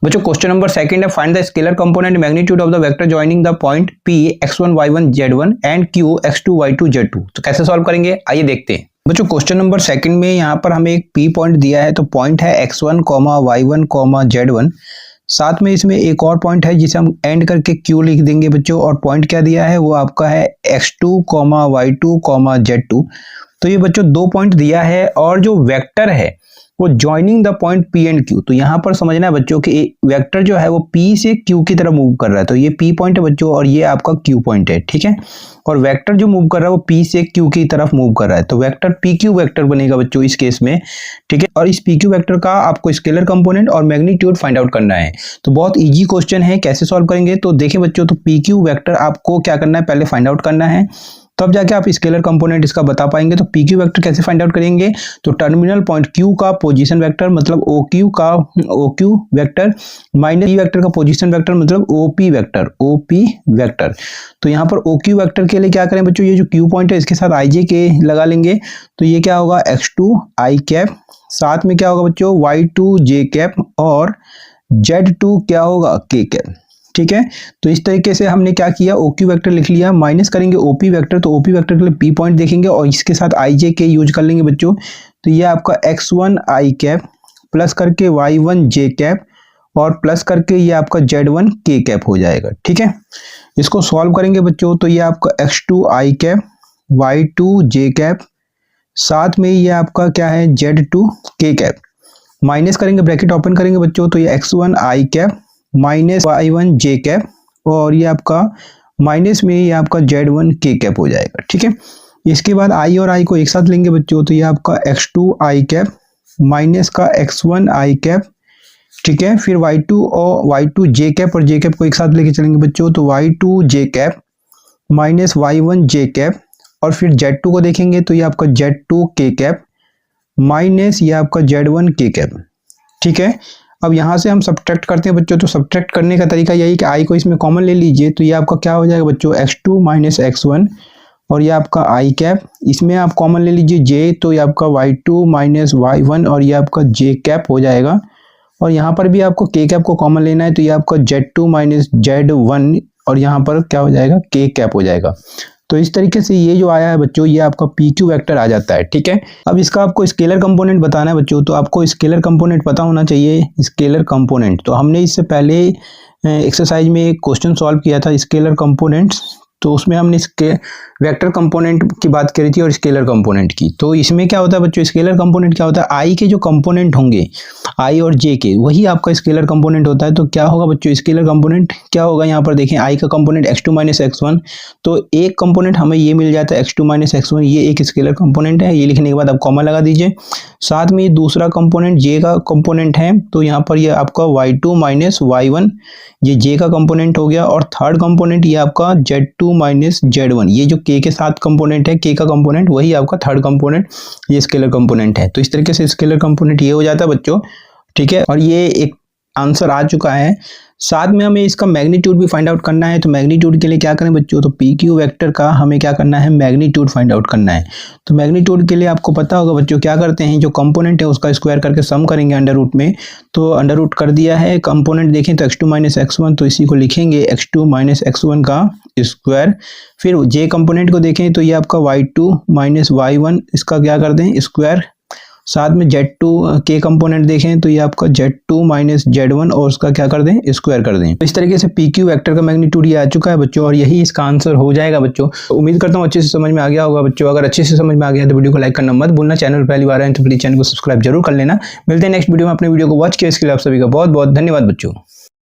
बच्चों question number second है, find the scalar component magnitude of the vector joining the point P x1 y1 z1 and Q x2 y2 z2। तो कैसे solve करेंगे, आइए देखते हैं। बच्चों क्वेश्चन नंबर सेकंड में यहाँ पर हमें एक P पॉइंट दिया है, तो पॉइंट है x1, y1, z1। साथ में इसमें एक और पॉइंट है जिसे हम एंड करके Q लिख देंगे बच्चों, और पॉइंट क्या दिया है वो आपका है x2, y2, z2। तो ये बच्चों दो पॉइंट दिया है, और जो वेक्टर है वो joining the point P and Q। तो यहाँ पर समझना है बच्चों कि वेक्टर जो है वो P से Q की तरफ मूव कर रहा है, तो ये P पॉइंट है बच्चों और ये आपका Q पॉइंट है, ठीक है। और वेक्टर जो मूव कर रहा है वो P से Q की तरफ मूव कर रहा है, तो वेक्टर PQ वेक्टर बनेगा बच्चों इस केस में, ठीक है। और इस PQ वेक्टर का आपको स्केलर कंपोनेंट और मैग्नीट्यूड फाइंड आउट करना है। तो बहुत इजी क्वेश्चन है, कैसे सॉल्व करेंगे तो देखिए बच्चों, तो PQ वेक्टर आपको क्या करना है, पहले फाइंड आउट करना है, तब जाके आप स्केलर कंपोनेंट इसका बता पाएंगे। तो PQ वेक्टर कैसे फाइंड आउट करेंगे, तो टर्मिनल पॉइंट Q का पोजीशन वेक्टर मतलब OQ vector minus P vector का पोजीशन वेक्टर मतलब OP वेक्टर। तो यहाँ पर OQ वेक्टर के लिए क्या करें बच्चों, ये जो Q पॉइंट है इसके साथ IJ के लगा लेंगे, तो ये क्या होगा x2 I कैप, साथ में क्या होगा बच्चों y2 J कैप, और z2 क्या होगा K कैप, ठीक है। तो इस तरीके से हमने क्या किया, OQ वेक्टर लिख लिया, माइनस करेंगे OP वेक्टर, तो OP वेक्टर के लिए P पॉइंट देखेंगे और इसके साथ IJ के यूज कर लेंगे बच्चों। तो ये आपका x1 I कैप प्लस करके y1 J कैप और प्लस करके ये आपका z1 K कैप हो जाएगा, ठीक है। इसको सॉल्व करेंगे बच्चों, तो ये आपका x2 I cap, y2 J cap, साथ में ये आपका क्या है z2 K कैप, माइनस करेंगे ब्रैकेट ओपन करेंगे बच्चों, तो ये x1 I cap minus y1 J cap, और ये आपका माइनस में ये आपका z1 K कैप हो जाएगा, ठीक है। इसके बाद I और I को एक साथ लेंगे बच्चों, तो ये आपका x2 I कैप माइनस का x1 I कैप, ठीक है। फिर y2 और y2 J कैप और J कैप को एक साथ लेके चलेंगे बच्चों, तो y2 J cap minus y1 J cap, और फिर z2 को देखेंगे तो ये आपका z2 K कैप माइनस ये आपका z1 K कैप, ठीक है। अब यहाँ से हम सब्ट्रैक्ट करते हैं बच्चों, तो सब्ट्रैक्ट करने का तरीका यही कि I को इसमें कॉमन ले लीजिए, तो ये आपका क्या हो जाएगा बच्चों x2 माइनस x1, और ये आपका I कैप, इसमें आप कॉमन ले लीजिए J, तो ये आपका y2 माइनस y1 और ये आपका J कैप हो जाएगा। और यहाँ पर भी आपको K कैप को कॉमन लेना है, तो ये आपका z2 माइनस z1 और यहाँ पर क्या हो जाएगा K कैप हो जाएगा। तो इस तरीके से ये जो आया है बच्चों ये आपका PQ वेक्टर आ जाता है, ठीक है। अब इसका आपको स्केलर कंपोनेंट बताना है बच्चों, तो आपको स्केलर कंपोनेंट पता होना चाहिए। स्केलर कंपोनेंट तो हमने इससे पहले एक्सरसाइज में एक क्वेश्चन सॉल्व किया था स्केलर कंपोनेंट्स, तो उसमें हमने इसके वेक्टर कंपोनेंट की बात करी थी और स्केलर कंपोनेंट की। तो इसमें क्या होता है बच्चों, स्केलर कंपोनेंट क्या होता है, I के जो कंपोनेंट होंगे I और J के, वही आपका स्केलर कंपोनेंट होता है। तो क्या होगा बच्चों, स्केलर कंपोनेंट क्या होगा, यहाँ पर देखें I का कंपोनेंट x2 माइनस x1, तो एक कंपोनेंट हमें ये मिल जाता है x2 माइनस x1, ये एक स्केलर कंपोनेंट है। ये लिखने के बाद आप कॉमा लगा दीजिए, साथ में दूसरा कंपोनेंट J का कंपोनेंट है, तो यहाँ पर ये आपका y2 माइनस y1 ये J का कंपोनेंट हो गया, और थर्ड कंपोनेंट ये आपका z2 माइनस z1, ये जो K के साथ कंपोनेंट है, K का कंपोनेंट वही आपका थर्ड कंपोनेंट ये स्केलर कंपोनेंट है। तो इस तरीके से स्केलर कंपोनेंट ये हो जाता है बच्चों, ठीक है। और ये एक आंसर आ चुका है। साथ में हमें इसका मैग्नीट्यूड भी फाइंड आउट करना है, तो मैग्नीट्यूड के लिए क्या करें बच्चों, तो PQ वेक्टर का हमें क्या करना है, मैग्नीट्यूड फाइंड आउट करना है। तो मैग्नीट्यूड के लिए आपको पता होगा बच्चों क्या करते हैं, जो कंपोनेंट है उसका स्क्वायर करके सम करेंगे अंडर रूट में, तो अंडर रूट कर दिया है। कंपोनेंट देखें तो x2 माइनस x1, तो इसी को लिखेंगे x2 माइनस x1 का स्क्वायर। फिर J कंपोनेंट को देखें तो ये आपका y2 माइनस y1 इसका क्या कर दें स्क्वायर, साथ में z2 के कंपोनेंट देखें तो ये आपका z2 माइनस z1 और उसका क्या कर दें स्क्वायर कर दें। तो इस तरीके से PQ वेक्टर का मैग्नीट्यूड ये आ चुका है बच्चों, और यही इसका आंसर हो जाएगा बच्चों। तो उम्मीद करता हूँ अच्छे से समझ में आ गया होगा बच्चों। अगर अच्छे से समझ में आ गया तो वीडियो को लाइक करना मत भूलना, चैनल पहली बार आए तो प्लीज चैनल को सब्सक्राइब जरूर कर लेना। मिलते हैं नेक्स्ट वीडियो में, अपने वीडियो को वॉच किया इसके लिए आप सभी का बहुत बहुत धन्यवाद बच्चों।